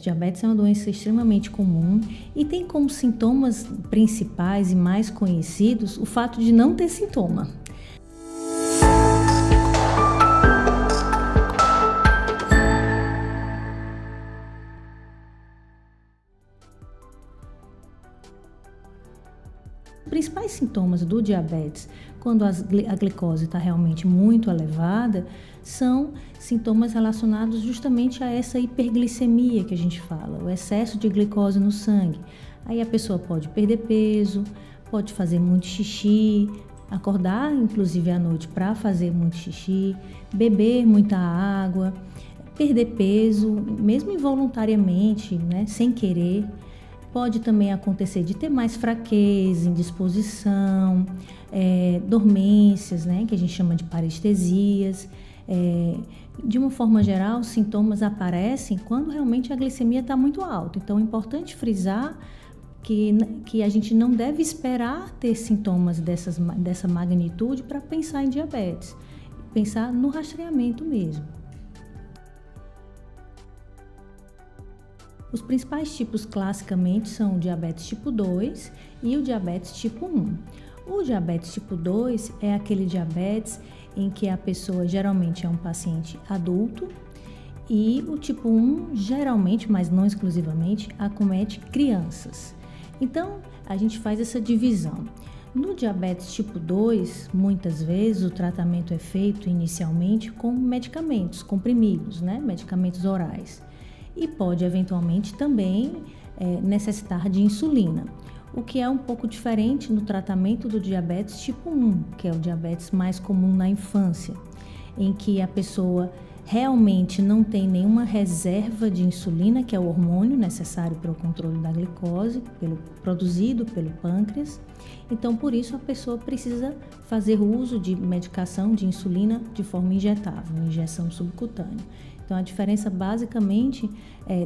Diabetes é uma doença extremamente comum e tem como sintomas principais e mais conhecidos o fato de não ter sintoma. Os principais sintomas do diabetes, quando a glicose está realmente muito elevada, são sintomas relacionados justamente a essa hiperglicemia que a gente fala, o excesso de glicose no sangue. Aí a pessoa pode perder peso, pode fazer muito xixi, acordar inclusive à noite para fazer muito xixi, beber muita água, perder peso, mesmo involuntariamente, né, sem querer. Pode também acontecer de ter mais fraqueza, indisposição, dormências, né, que a gente chama de parestesias. De uma forma geral, os sintomas aparecem quando realmente a glicemia está muito alta. Então, é importante frisar que a gente não deve esperar ter sintomas dessa magnitude para pensar em diabetes. Pensar no rastreamento mesmo. Os principais tipos classicamente são o diabetes tipo 2 e o diabetes tipo 1. O diabetes tipo 2 é aquele diabetes em que a pessoa geralmente é um paciente adulto e o tipo 1 geralmente, mas não exclusivamente, acomete crianças. Então, a gente faz essa divisão. No diabetes tipo 2, muitas vezes o tratamento é feito inicialmente com medicamentos, comprimidos, né? Medicamentos orais. E pode eventualmente também necessitar de insulina, o que é um pouco diferente no tratamento do diabetes tipo 1, que é o diabetes mais comum na infância, em que a pessoa realmente não tem nenhuma reserva de insulina, que é o hormônio necessário para o controle da glicose, produzido pelo pâncreas. Então, por isso, a pessoa precisa fazer uso de medicação de insulina de forma injetável, injeção subcutânea. Então, a diferença basicamente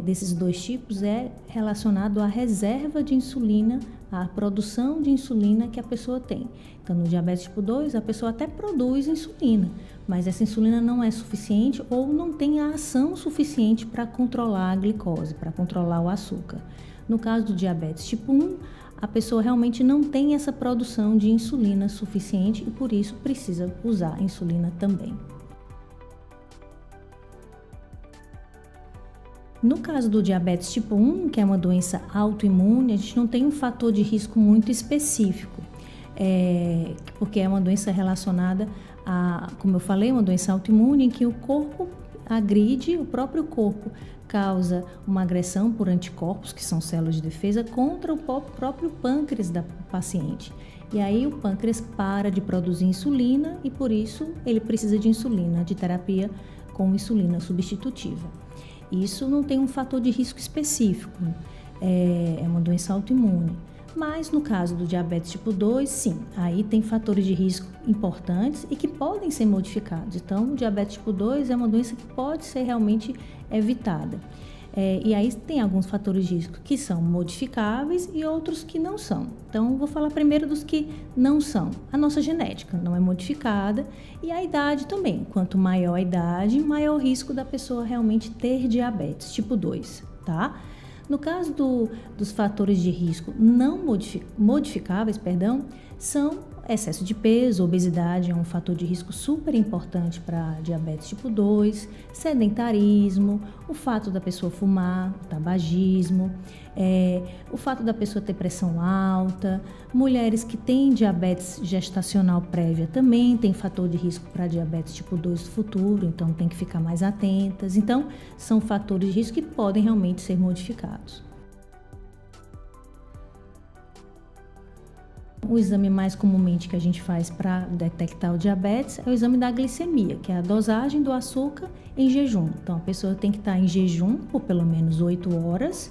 desses dois tipos é relacionado à reserva de insulina, à produção de insulina que a pessoa tem. Então, no diabetes tipo 2, a pessoa até produz insulina, mas essa insulina não é suficiente ou não tem a ação suficiente para controlar a glicose, para controlar o açúcar. No caso do diabetes tipo 1, a pessoa realmente não tem essa produção de insulina suficiente e por isso precisa usar insulina também. No caso do diabetes tipo 1, que é uma doença autoimune, a gente não tem um fator de risco muito específico, porque é uma doença relacionada a, como eu falei, uma doença autoimune em que o corpo agride, o próprio corpo causa uma agressão por anticorpos, que são células de defesa, contra o próprio pâncreas da paciente. E aí o pâncreas para de produzir insulina e por isso ele precisa de insulina, de terapia com insulina substitutiva. Isso não tem um fator de risco específico, é uma doença autoimune. Mas no caso do diabetes tipo 2, sim, aí tem fatores de risco importantes e que podem ser modificados. Então, o diabetes tipo 2 é uma doença que pode ser realmente evitada. E aí tem alguns fatores de risco que são modificáveis e outros que não são. Então, vou falar primeiro dos que não são. A nossa genética não é modificada e a idade também. Quanto maior a idade, maior o risco da pessoa realmente ter diabetes tipo 2, tá? No caso dos fatores de risco não modificáveis, são excesso de peso, obesidade é um fator de risco super importante para diabetes tipo 2, sedentarismo, o fato da pessoa fumar, tabagismo, o fato da pessoa ter pressão alta, mulheres que têm diabetes gestacional prévia também tem fator de risco para diabetes tipo 2 do futuro, então tem que ficar mais atentas. Então, são fatores de risco que podem realmente ser modificados. O exame mais comumente que a gente faz para detectar o diabetes é o exame da glicemia, que é a dosagem do açúcar em jejum. Então, a pessoa tem que estar em jejum por pelo menos 8 horas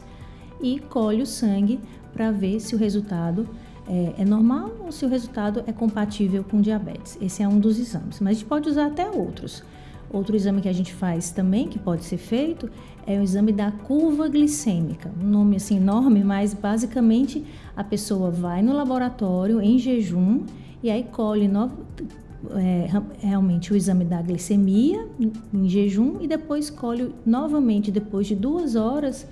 e colhe o sangue para ver se o resultado é normal ou se o resultado é compatível com diabetes. Esse é um dos exames, mas a gente pode usar até outros. Outro exame que a gente faz também, que pode ser feito, é o exame da curva glicêmica. Um nome assim enorme, mas basicamente a pessoa vai no laboratório em jejum e aí colhe realmente o exame da glicemia em jejum e depois colhe novamente, depois de 2 horas,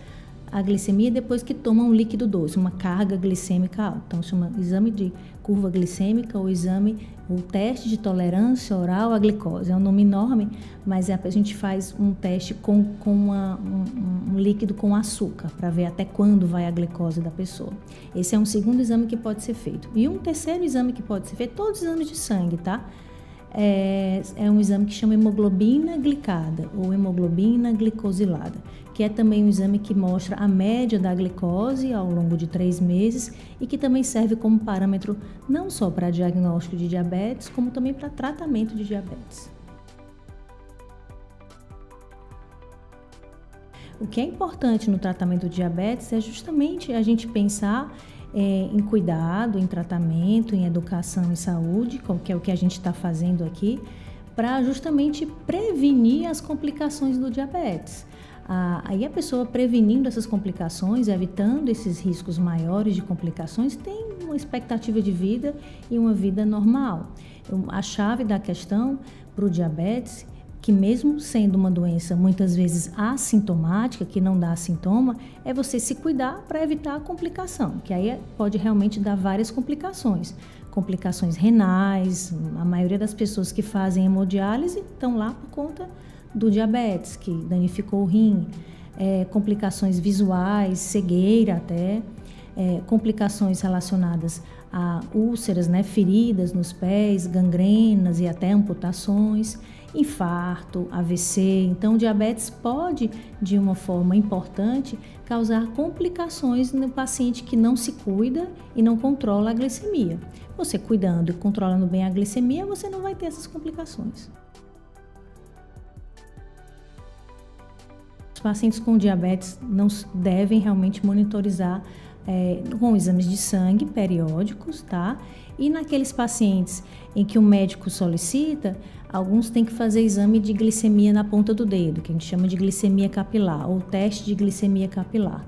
a glicemia depois que toma um líquido doce, uma carga glicêmica alta. Então, chama exame de curva glicêmica ou o teste de tolerância oral à glicose. É um nome enorme, mas a gente faz um teste com um líquido com açúcar, para ver até quando vai a glicose da pessoa. Esse é um segundo exame que pode ser feito. E um terceiro exame que pode ser feito, todos os exames de sangue, tá? É um exame que chama hemoglobina glicada ou hemoglobina glicosilada, que é também um exame que mostra a média da glicose ao longo de 3 meses e que também serve como parâmetro não só para diagnóstico de diabetes, como também para tratamento de diabetes. O que é importante no tratamento de diabetes é justamente a gente pensar em cuidado, em tratamento, em educação e saúde, que é o que a gente está fazendo aqui, para justamente prevenir as complicações do diabetes. Aí a pessoa prevenindo essas complicações, evitando esses riscos maiores de complicações, tem uma expectativa de vida e uma vida normal. A chave da questão para o diabetes, que mesmo sendo uma doença muitas vezes assintomática, que não dá sintoma, é você se cuidar para evitar a complicação, que aí pode realmente dar várias complicações. Complicações renais, a maioria das pessoas que fazem hemodiálise estão lá por conta do diabetes, que danificou o rim, complicações visuais, cegueira até, complicações relacionadas a úlceras, feridas nos pés, gangrenas e até amputações, infarto, AVC. Então, o diabetes pode, de uma forma importante, causar complicações no paciente que não se cuida e não controla a glicemia. Você cuidando e controlando bem a glicemia, você não vai ter essas complicações. Os pacientes com diabetes não devem realmente monitorizar com exames de sangue periódicos, tá? E naqueles pacientes em que o médico solicita, alguns têm que fazer exame de glicemia na ponta do dedo, que a gente chama de glicemia capilar, ou teste de glicemia capilar.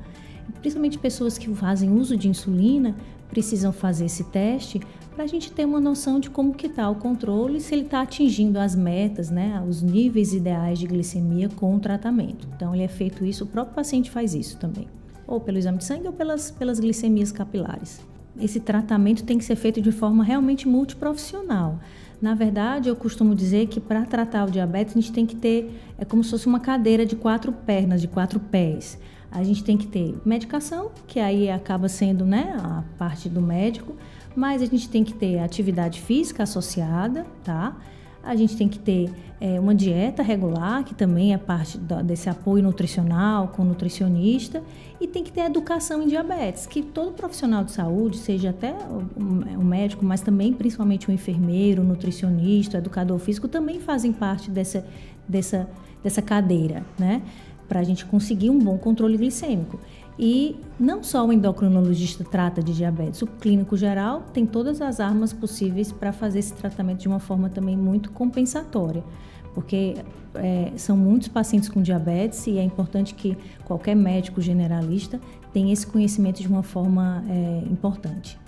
Principalmente pessoas que fazem uso de insulina precisam fazer esse teste para a gente ter uma noção de como que está o controle, se ele está atingindo as metas, os níveis ideais de glicemia com o tratamento. Então, ele é feito isso, o próprio paciente faz isso também, ou pelo exame de sangue ou pelas glicemias capilares. Esse tratamento tem que ser feito de forma realmente multiprofissional. Na verdade, eu costumo dizer que para tratar o diabetes, a gente tem que ter, é como se fosse uma cadeira de 4 pernas, de 4 pés. A gente tem que ter medicação, que aí acaba sendo a parte do médico, mas a gente tem que ter atividade física associada, tá? A gente tem que ter uma dieta regular, que também é parte desse apoio nutricional com o nutricionista, e tem que ter educação em diabetes, que todo profissional de saúde, seja até o médico, mas também principalmente o enfermeiro, o nutricionista, o educador físico, também fazem parte dessa cadeira, para a gente conseguir um bom controle glicêmico. E não só o endocrinologista trata de diabetes, o clínico geral tem todas as armas possíveis para fazer esse tratamento de uma forma também muito compensatória, porque são muitos pacientes com diabetes e é importante que qualquer médico generalista tenha esse conhecimento de uma forma importante.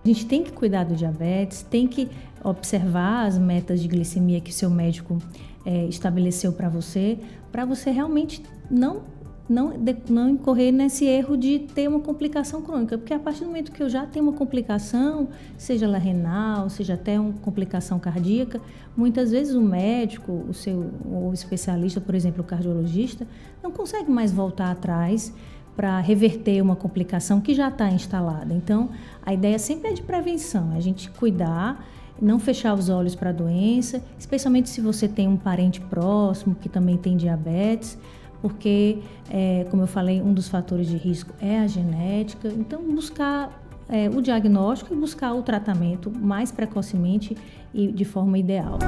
A gente tem que cuidar do diabetes, tem que observar as metas de glicemia que seu médico estabeleceu para você realmente não incorrer nesse erro de ter uma complicação crônica, porque a partir do momento que eu já tenho uma complicação, seja ela renal, seja até uma complicação cardíaca, muitas vezes o médico, o especialista, por exemplo, o cardiologista, não consegue mais voltar atrás para reverter uma complicação que já está instalada. Então, a ideia sempre é de prevenção, é a gente cuidar, não fechar os olhos para a doença, especialmente se você tem um parente próximo que também tem diabetes, porque, como eu falei, um dos fatores de risco é a genética. Então, buscar o diagnóstico e buscar o tratamento mais precocemente e de forma ideal.